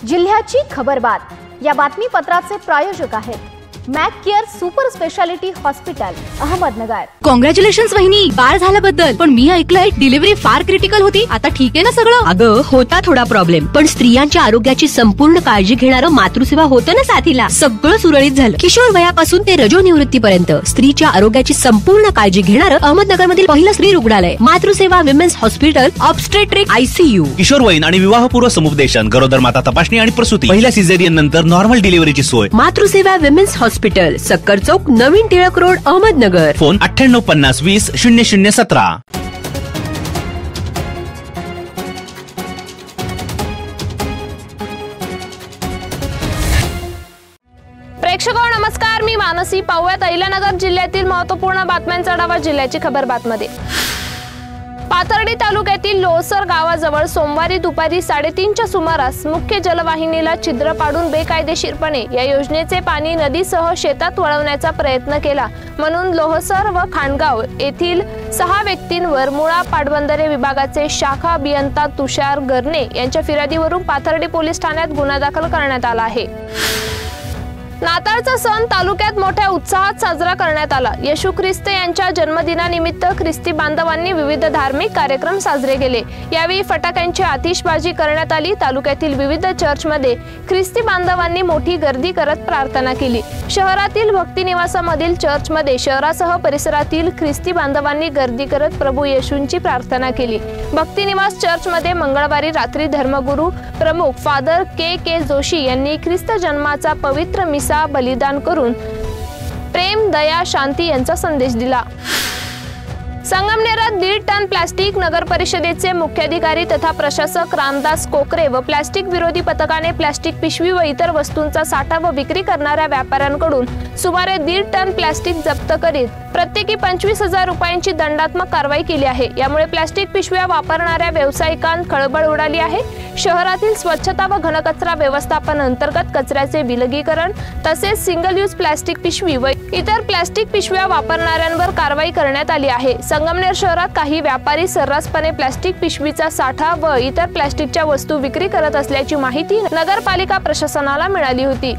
जिल्ह्याची खबरबात या बातमीपत्राचे प्रायोजक आहेत Mac Care super speciality hospital Ahmednagar. Congratulations वहिनी, बाळ झाल्याबद्दल। पण मी ऐकलंय डिलिव्हरी फार क्रिटिकल होती। आता ठीक आहे ना सगळं? अगं होता थोडा प्रॉब्लेम, पण स्त्रियांच्या आरोग्याची संपूर्ण काळजी घेणारं मातृसेवा होतं ना साथीला। सगळं सुरळीत झालं। किशोर वयापासून ते रजोनिवृत्तीपर्यंत स्त्रीच्या आरोग्याची संपूर्ण काळजी घेणारं अहमदनगर मधील पहिलं स्त्री रुग्णालय Matruseva women's hospital obstetric ICU। किशोरवयीन आणि विवाहपूर्व समुपदेशन, गरोदर माता तपासणी आणि प्रसूती, पहिल्या सिझेरियन नंतर नॉर्मल डिलिव्हरीची सोय। मातृसेवा विमेन्स हॉस्पिटल, सक्कर चौक, नवीन टिळक रोड, अहमदनगर। फोन 9850 20 0017। प्रेक्षको नमस्कार, मी मानसी। पाहूयात अहिल्यानगर जिल्ह्यातील महत्त्वपूर्ण बातम्यांचा आढावा जिल्ह्याची खबरबातमध्ये। पाथर्डी तालुक्यातील लोहसर गावाजवळ सोमवारी दुपारी 3:30च्या सुमारास मुख्य जलवाहिनीला छिद्र पाडून बेकायदेशीरपणे या योजनेचे पाणी नदीसह शेतात वळवण्याचा प्रयत्न केला म्हणून लोहसर व खांडगाव येथील 6 व्यक्तींवर मुळा पाटबंधारे विभागाचे शाखा अभियंता तुषार गर्ने यांच्या फिर्यादीवरून पाथर्डी पोलीस ठाण्यात गुन्हा दाखल करण्यात आला आहे। नाताळचा सण तालुक्यात मोठ्या उत्साहात साजरा करण्यात आला। येशू ख्रिस्त यांच्या जन्मदिनानिमित्त ख्रिस्ती बांधवांनी विविध धार्मिक कार्यक्रम साजरे केले। यावेळी फटाक्यांची आतिषबाजी करण्यात आली। तालुक्यातील विविध चर्चमध्ये ख्रिस्ती बांधवांनी मोठी गर्दी करत प्रार्थना केली। शहरातील भक्तिनिवासामधील चर्चमध्ये शहरासह परिसरातील ख्रिस्ती बांधवांनी गर्दी करत प्रभू येशूंची प्रार्थना केली। भक्तिनिवास चर्चमध्ये मंगळवारी रात्री धर्मगुरू प्रमुख फादर के जोशी यांनी ख्रिस्त जन्माचा पवित्र मिसा बलिदान करून प्रेम, दया, शांती यांचा संदेश दिला। संगमनेरात 1.5 टन प्लास्टिक नगर परिषदेचे मुख्याधिकारी तथा प्रशासक रामदास कोकरे व प्लास्टिक विरोधी पथकाने प्लास्टिक पिशवी व इतर वस्तूंचा साठा व विक्री करणाऱ्या व्यापाऱ्यांकडून सुमारे 1.5 टन प्लास्टिक जप्त करीत प्रत्येकी 25,000 रुपयांची दंडात्मक कारवाई केली आहे। यामुळे प्लास्टिक पिशव्या वापरणाऱ्या व्यावसायिकांत खळबळ उडाली आहे। शहरातील स्वच्छता व घनकचरा व्यवस्थापन अंतर्गत कचऱ्याचे विलगीकरण तसेच सिंगल यूज प्लास्टिक पिशवी व इतर प्लास्टिक पिशव्या वापरणाऱ्यांवर कारवाई करण्यात आली आहे। संगमनेर शहरात काही व्यापारी सर्रासपणे प्लास्टिक पिशवीचा साठा व इतर प्लास्टिकच्या वस्तू विक्री करत असल्याची माहिती नगरपालिका प्रशासनाला मिळाली होती।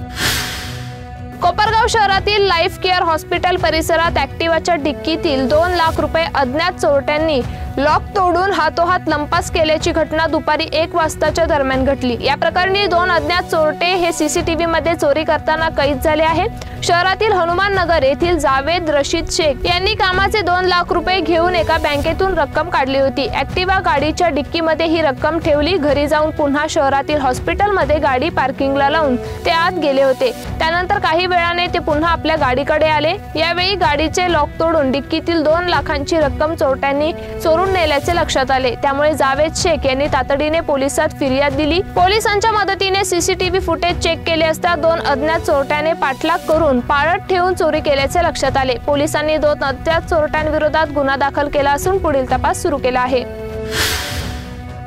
कोपरगाव शहरातील लाईफ केअर हॉस्पिटल परिसरात ऍक्टिवाच्या डिक्कीतील 2 लाख रुपये अज्ञात चोरट्यांनी लॉक तोडून हातोहात लंपास केल्याची घटना दुपारी 1 वाजताच्या दरम्यान घडली। या प्रकरणी 2 अज्ञात चोरटे हे CCTV मध्ये चोरी करताना कैद झाले आहेत। शहरातील हनुमान नगर येथील जावेद रशीद शेख यांनी कामाचे 2 लाख रुपये घेऊन एका बँकेतून रक्कम काढली होती। ऍक्टिवा गाडीच्या डिक्कीमध्ये ही रक्कम ठेवली। घरी जाऊन पुन्हा शहरातील हॉस्पिटलमध्ये गाडी पार्किंगला लावून ते आत गेले होते। त्यानंतर काही वेळाने ते पुन्हा आपल्या गाडीकडे आले। यावेळी गाडीचे लॉक तोडून डिक्कीतील 2 लाखांची रक्कम चोरट्यांनी चोरून नेल्याचे लक्षात आले। त्यामुळे जावेद शेख यांनी तातडीने पोलिसात फिर्याद दिली। पोलिसांच्या मदतीने CCTV फुटेज चेक केले असता 2 अज्ञात चोरट्याने पाठलाग करून पाळत ठेवून चोरी केल्याचे लक्षात आले। पोलिसांनी 2 अज्ञात चोरट्यांविरोधात गुन्हा दाखल केला असून पुढील तपास सुरू केला आहे।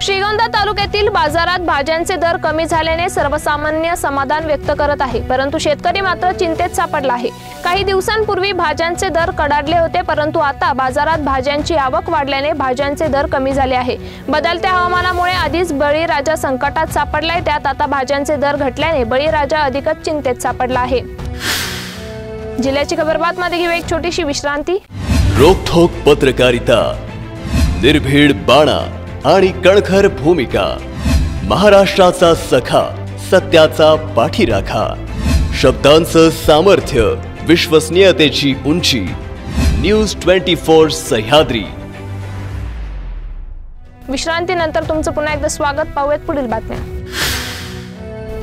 श्रीगोंदा तालुक्यातील बाजारात भाज्यांचे दर कमी झाल्याने सर्वसामान्य समाधान व्यक्त करत आहे, परंतु शेतकरी मात्र चिंतेत सापडला आहे। काही दिवसांपूर्वी भाज्यांचे दर कडाडले होते, परंतु आता बाजारात भाज्यांची आवक वाढल्याने भाज्यांचे दर कमी झाले आहे। बदलत्या हवामानामुळे आधीच बळीराजा संकटात सापडलाय, त्यात आता भाज्यांचे दर घटल्याने बळीराजा अधिकच चिंतेत सापडला आहे। जिल्ह्याची खबरबातमध्ये घेऊ एक छोटीशी विश्रांती। रोखोक पत्रकारिता, निर्भीड बाणा आणि कणखर भूमिका, महाराष्ट्राचा सखा, सत्याचा पाठीराखा, शब्दांचं सामर्थ्य, विश्वसनीयतेची उंची, न्यूज 24 सह्याद्री। विश्रांतीनंतर तुमचं पुन्हा एकदा स्वागत। पाहूयात पुढील बातम्या।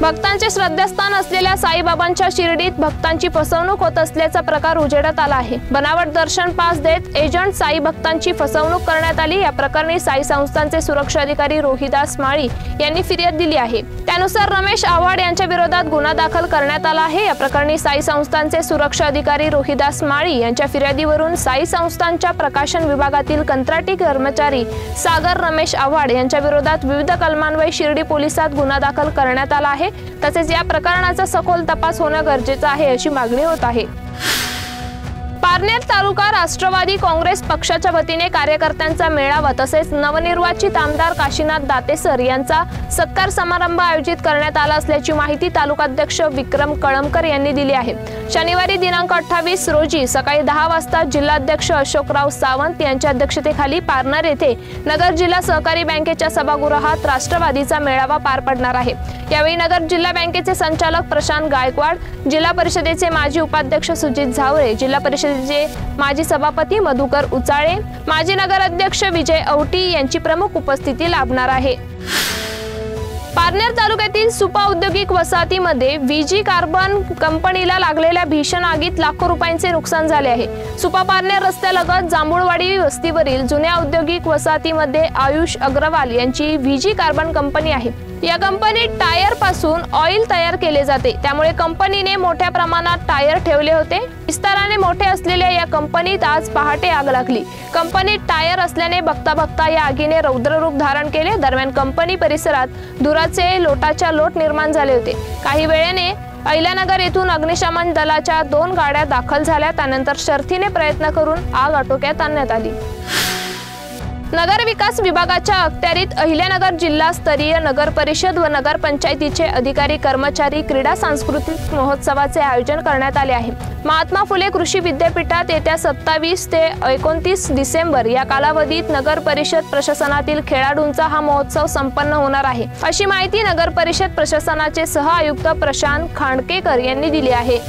भक्तांचे श्रद्धास्थान असलेल्या साईबाबांच्या शिर्डीत भक्तांची फसवणूक होत असल्याचा प्रकार उजेडात आला आहे। बनावट दर्शन पास देत एजंट साई भक्तांची फसवणूक करण्यात आली। या प्रकरणी साई संस्थांचे सुरक्षा अधिकारी रोहिदास माळी यांनी फिर्याद दिली आहे। त्यानुसार रमेश आव्हाड यांच्या विरोधात गुन्हा दाखल करण्यात आला आहे। या प्रकरणी साई संस्थांचे सुरक्षा अधिकारी रोहिदास माळी यांच्या फिर्यादीवरून साई संस्थांच्या प्रकाशन विभागातील कंत्राटी कर्मचारी सागर रमेश आव्हाड यांच्या विरोधात विविध कलमान्वये शिर्डी पोलिसात गुन्हा दाखल करण्यात आला आहे। तसेच या प्रकरणाचा सखोल तपास होणे गरजेचे आहे अशी मागणी होत आहे। पारनेर तालुका राष्ट्रवादी काँग्रेस पक्षाच्या वतीने कार्यकर्त्यांचा मेळावा तसेच नवनिर्वाचित आमदार काशीनाथ दातेसर यांचा सत्कार समारंभ आयोजित करण्यात आला असल्याची माहिती तालुकाध्यक्ष विक्रम कळमकर यांनी दिली आहे। शनिवारी दिनांक 28 रोजी सकाळी 10 वाजता जिल्हाध्यक्ष अशोकराव सावंत यांच्या अध्यक्षतेखाली पारनेर येथे नगर जिल्हा सहकारी बँकेच्या सभागृहात राष्ट्रवादीचा मेळावा पार पडणार आहे। यावेळी नगर जिल्हा बँकेचे संचालक प्रशांत गायकवाड, जिल्हा परिषदेचे माजी उपाध्यक्ष सुजित झावरे, जिल्हा परिषदेचे माजी सभापती मधुकर उचाळे, माजी नगराध्यक्ष विजय औटी यांची प्रमुख उपस्थिती लाभणार आहे। पारनेर तालुक्यातील सुपा औद्योगिक वसाहतीमध्ये VG कार्बन कंपनीला लागलेल्या भीषण आगीत लाखो रुपयांचे नुकसान झाले आहे। सुपा पारनेर रस्त्यालगत जांभूळवाडी वस्तीवरील जुन्या औद्योगिक वसाहतीमध्ये आयुष अग्रवाल यांची VG कार्बन कंपनी आहे। या कंपनीत टायर पासून ऑइल तयार केले जाते, त्यामुळे कंपनीने मोठ्या प्रमाणात टायर ठेवले होते। विस्ताराने मोठे असलेल्या या कंपनीत आज पहाटे आग लागली। कंपनीत टायर असल्याने बघता बघता या आगीने रौद्र रूप धारण केले। दरम्यान कंपनी परिसरात धुराचे लोटाच्या लोट निर्माण झाले होते। काही वेळाने अहिल्यानगर येथून अग्निशमन दलाच्या 2 गाड्या दाखल झाल्या, त्यानंतर शर्थीने प्रयत्न करून आग आटोक्यात आणण्यात आली। नगर विकास विभागाच्या अखत्यारीत अहिल्यानगर जिल्हास्तरीय नगर परिषद व नगर पंचायतीचे अधिकारी कर्मचारी क्रीडा सांस्कृतिक महोत्सवाचे आयोजन करण्यात आले आहे। महात्मा फुले कृषी विद्यापीठात येत्या 27 ते 29 डिसेंबर या कालावधीत नगर परिषद प्रशासनातील खेळाडूंचा हा महोत्सव संपन्न होणार आहे, अशी माहिती नगर परिषद प्रशासनाचे सह आयुक्त प्रशांत खांडकेकर यांनी दिली आहे।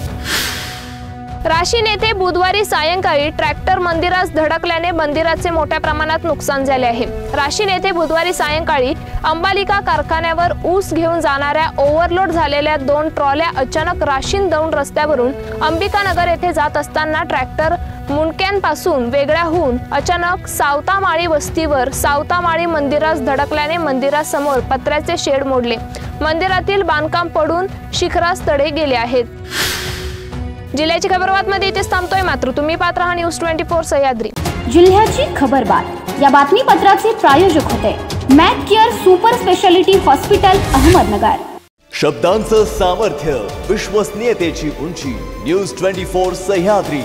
राशीन येथे बुधवारी सायंकाळी ट्रॅक्टर मंदिरास धडकल्याने मंदिराचे मोठ्या प्रमाणात नुकसान झाले आहे। राशीन येथे बुधवारी सायंकाळी अंबालिका कारखान्यावर ऊस घेऊन जाणाऱ्या ओव्हरलोड झालेल्या 2 ट्रॉल्या अचानक राशीन दौंड रस्त्यावरून अंबिकानगर येथे जात असताना ट्रॅक्टर मुंडक्यांपासून वेगळ्या होऊन अचानक सावतामाळी वस्तीवर सावतामाळी मंदिरास धडकल्याने मंदिरासमोर पत्र्याचे शेड मोडले। मंदिरातील बांधकाम पडून शिखरास तडे गेले आहेत। जिल्ह्याची खबरबातमध्ये इथेच थांबतोय, मात्र तुम्ही पाहत रहा न्यूज 24 सह्याद्री। जिल्ह्याची खबरबात या बातमीपत्राचे प्रायोजक होते Mac Care super speciality hospital Ahmednagar. शब्दांचं सामर्थ्य, विश्वसनीयतेची उंची, न्यूज 24 सह्याद्री।